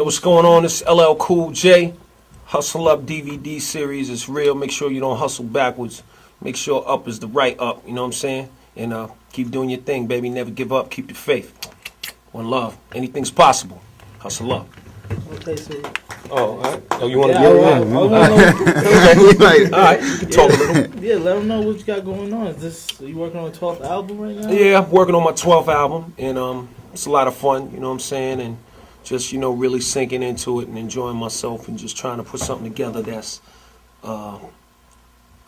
Yo, what's going on? This is LL Cool J. Hustle Up DVD series is real. Make sure you don't hustle backwards. Make sure up is the right up. You know what I'm saying? And keep doing your thing, baby. Never give up. Keep the faith. One love. Anything's possible. Hustle up. Okay, so. Oh, all right. Oh, you want to All right. You can talk a little. Yeah, let them know what you got going on. Are you working on a 12th album right now? Yeah, I'm working on my 12th album, and it's a lot of fun. You know what I'm saying? And just really sinking into it and enjoying myself and just trying to put something together that's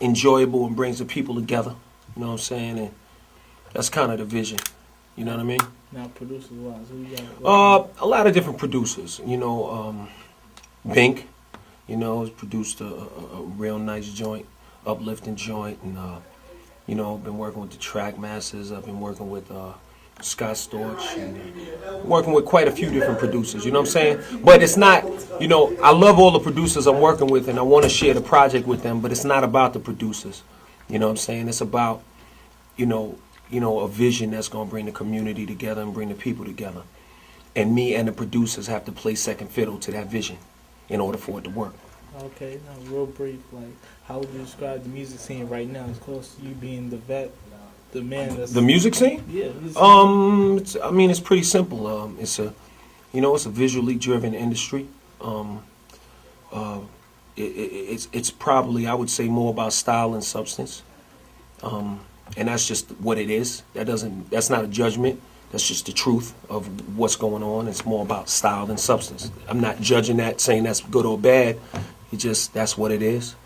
enjoyable and brings the people together. You know what I'm saying? And that's kind of the vision. You know what I mean? Now, producers-wise, who you got? A lot of different producers. Bink, has produced a real nice joint, uplifting joint, and I've been working with the Track Masters. I've been working with Scott Storch, and working with quite a few different producers. You know what I'm saying? But it's not. I love all the producers I'm working with, and I want to share the project with them. But it's not about the producers. You know what I'm saying? It's about a vision that's going to bring the community together and bring the people together. And me and the producers have to play second fiddle to that vision in order for it to work. Okay, now real brief, how would you describe the music scene right now? As close to you being the vet, the man that's... The music scene? Yeah. It's pretty simple. It's a visually driven industry. It's probably, I would say, more about style and substance. And that's just what it is. That's not a judgment. That's just the truth of what's going on. It's more about style than substance. I'm not judging that, saying that's good or bad. That's what it is.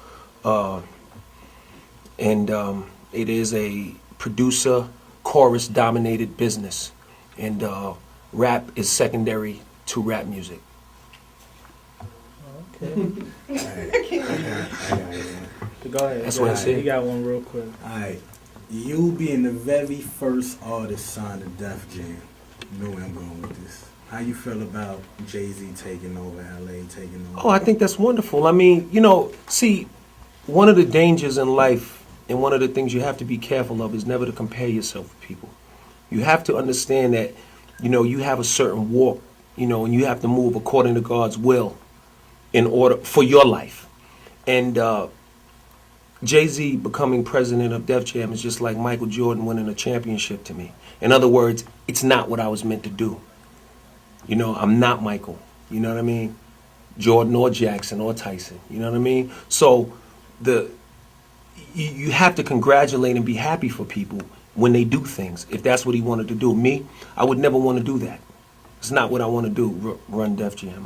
It is a producer, chorus dominated business. And rap is secondary to rap music. Okay. Go ahead. That's what I said. You got one real quick. All right. You being the very first artist signed to Def Jam, you know where I'm going with this. How you feel about Jay-Z taking over, LA taking over? Oh, I think that's wonderful. I mean, see, one of the dangers in life and one of the things you have to be careful of is never to compare yourself with people. You have to understand that, you have a certain walk, and you have to move according to God's will in order for your life. And Jay-Z becoming president of Def Jam is just like Michael Jordan winning a championship to me. In other words, it's not what I was meant to do. I'm not Michael. You know what I mean? Jordan or Jackson or Tyson. You know what I mean? So you have to congratulate and be happy for people when they do things, if that's what he wanted to do. Me, I would never want to do that. It's not what I want to do, run Def Jam.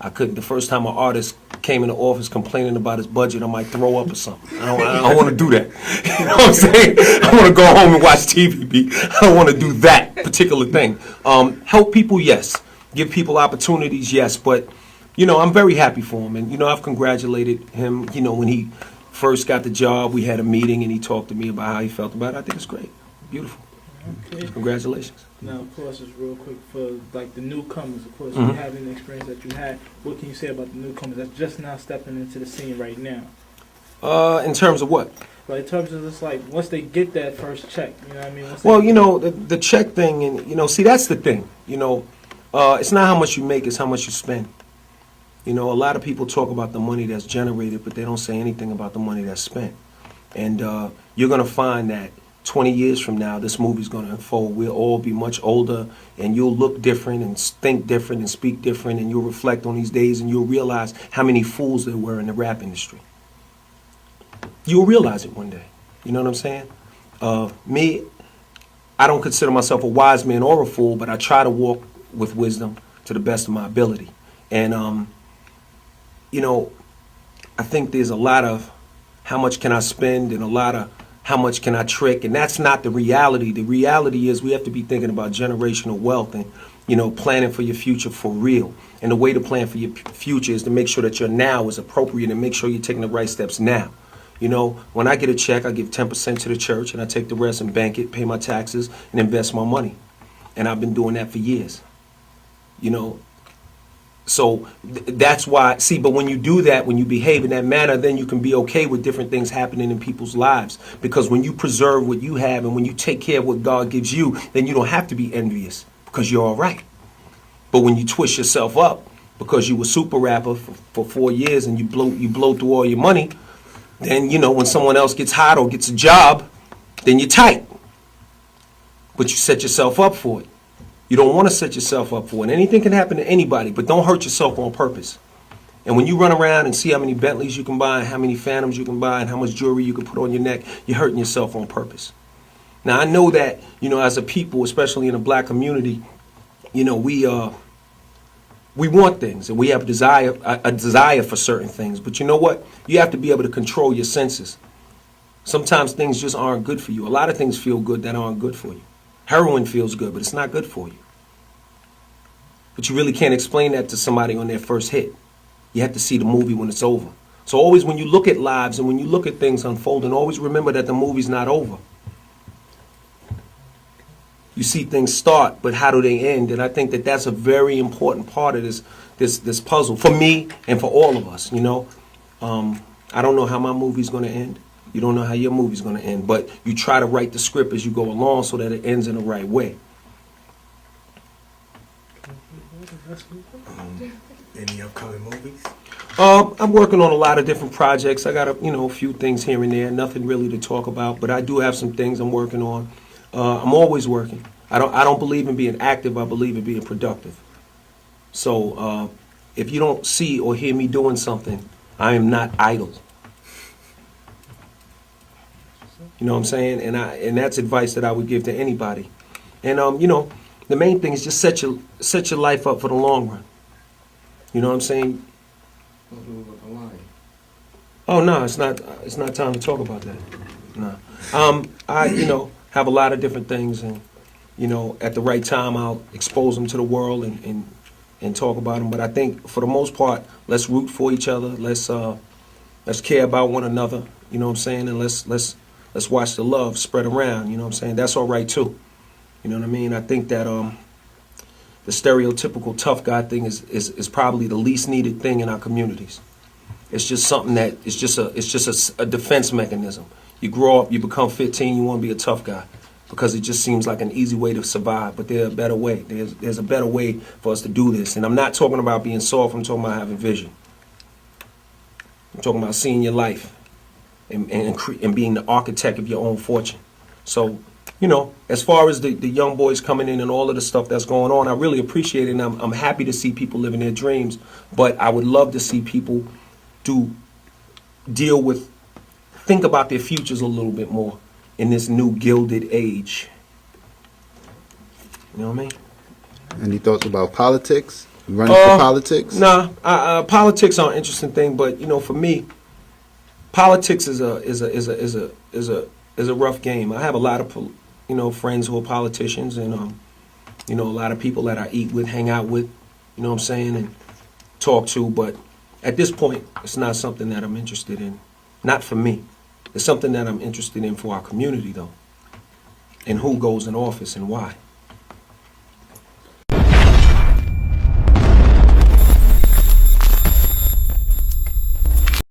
I couldn't. The first time an artist came in the office complaining about his budget, I might throw up or something. I don't want to do that. You know what I'm saying? I want to go home and watch TV. I don't want to do that particular thing. Help people, yes. Give people opportunities, yes. But, I'm very happy for him. And, I've congratulated him. When he first got the job, we had a meeting and he talked to me about how he felt about it. I think it's great. Beautiful. Okay. Congratulations. Now, of course, just real quick for the newcomers. Of course, Mm-hmm. you having the experience that you had. What can you say about the newcomers that's just now stepping into the scene right now? In terms of what? In terms of just once they get that first check, you know what I mean? Well, the check thing, and see, that's the thing. It's not how much you make; it's how much you spend. A lot of people talk about the money that's generated, but they don't say anything about the money that's spent. And you're gonna find that 20 years from now, this movie's going to unfold. We'll all be much older, and you'll look different and think different and speak different, and you'll reflect on these days, and you'll realize how many fools there were in the rap industry. You'll realize it one day. You know what I'm saying? Me, I don't consider myself a wise man or a fool, but I try to walk with wisdom to the best of my ability. And, I think there's a lot of how much can I spend and a lot of how much can I trick? And that's not the reality. The reality is we have to be thinking about generational wealth and, planning for your future for real. And the way to plan for your future is to make sure that your now is appropriate and make sure you're taking the right steps now. When I get a check, I give 10% to the church and I take the rest and bank it, pay my taxes, and invest my money. And I've been doing that for years. So that's why, but when you do that, when you behave in that manner, then you can be okay with different things happening in people's lives. Because when you preserve what you have and when you take care of what God gives you, then you don't have to be envious because you're all right. But when you twist yourself up because you were super rapper for 4 years and you blow through all your money, then, you know, when someone else gets hot or gets a job, then you're tight. But you set yourself up for it. You don't want to set yourself up for it. Anything can happen to anybody, but don't hurt yourself on purpose. And when you run around and see how many Bentleys you can buy, and how many Phantoms you can buy, and how much jewelry you can put on your neck, you're hurting yourself on purpose. Now, I know that, you know, as a people, especially in the black community, you know, we want things, and we have a desire for certain things. But you know what? You have to be able to control your senses. Sometimes things just aren't good for you. A lot of things feel good that aren't good for you. Heroin feels good, but it's not good for you. But you really can't explain that to somebody on their first hit. You have to see the movie when it's over. So always when you look at lives and when you look at things unfolding, always remember that the movie's not over. You see things start, but how do they end? And I think that that's a very important part of this puzzle for me and for all of us. You know, I don't know how my movie's going to end. You don't know how your movie's going to end, but you try to write the script as you go along so that it ends in the right way. Any upcoming movies? I'm working on a lot of different projects. I got a few things here and there. Nothing really to talk about, but I do have some things I'm working on. I'm always working. I don't believe in being active. I believe in being productive. So if you don't see or hear me doing something, I am not idle. You know what I'm saying? And that's advice that I would give to anybody. And the main thing is just set your life up for the long run. You know what I'm saying? Oh no, it's not time to talk about that. No. I have a lot of different things, and at the right time I'll expose them to the world and talk about them. But I think for the most part, let's root for each other. Let's care about one another. You know what I'm saying? And let's watch the love spread around. You know what I'm saying? That's all right too. You know what I mean? I think that the stereotypical tough guy thing is probably the least needed thing in our communities. It's just something that it's just a defense mechanism. You grow up, you become 15, you want to be a tough guy because it just seems like an easy way to survive. But there's a better way. There's a better way for us to do this. And I'm not talking about being soft. I'm talking about having vision. I'm talking about seeing your life and being the architect of your own fortune. So, as far as the young boys coming in and all of the stuff that's going on, I really appreciate it, and I'm happy to see people living their dreams. But I would love to see people think about their futures a little bit more in this new gilded age. You know what I mean? Any thoughts about politics? You running for politics? Nah, politics are an interesting thing, but for me, politics is a rough game. I have a lot of friends who are politicians, and a lot of people that I eat with, hang out with, you know what I'm saying, and talk to. But at this point, it's not something that I'm interested in. Not for me. It's something that I'm interested in for our community, though, and who goes in office and why.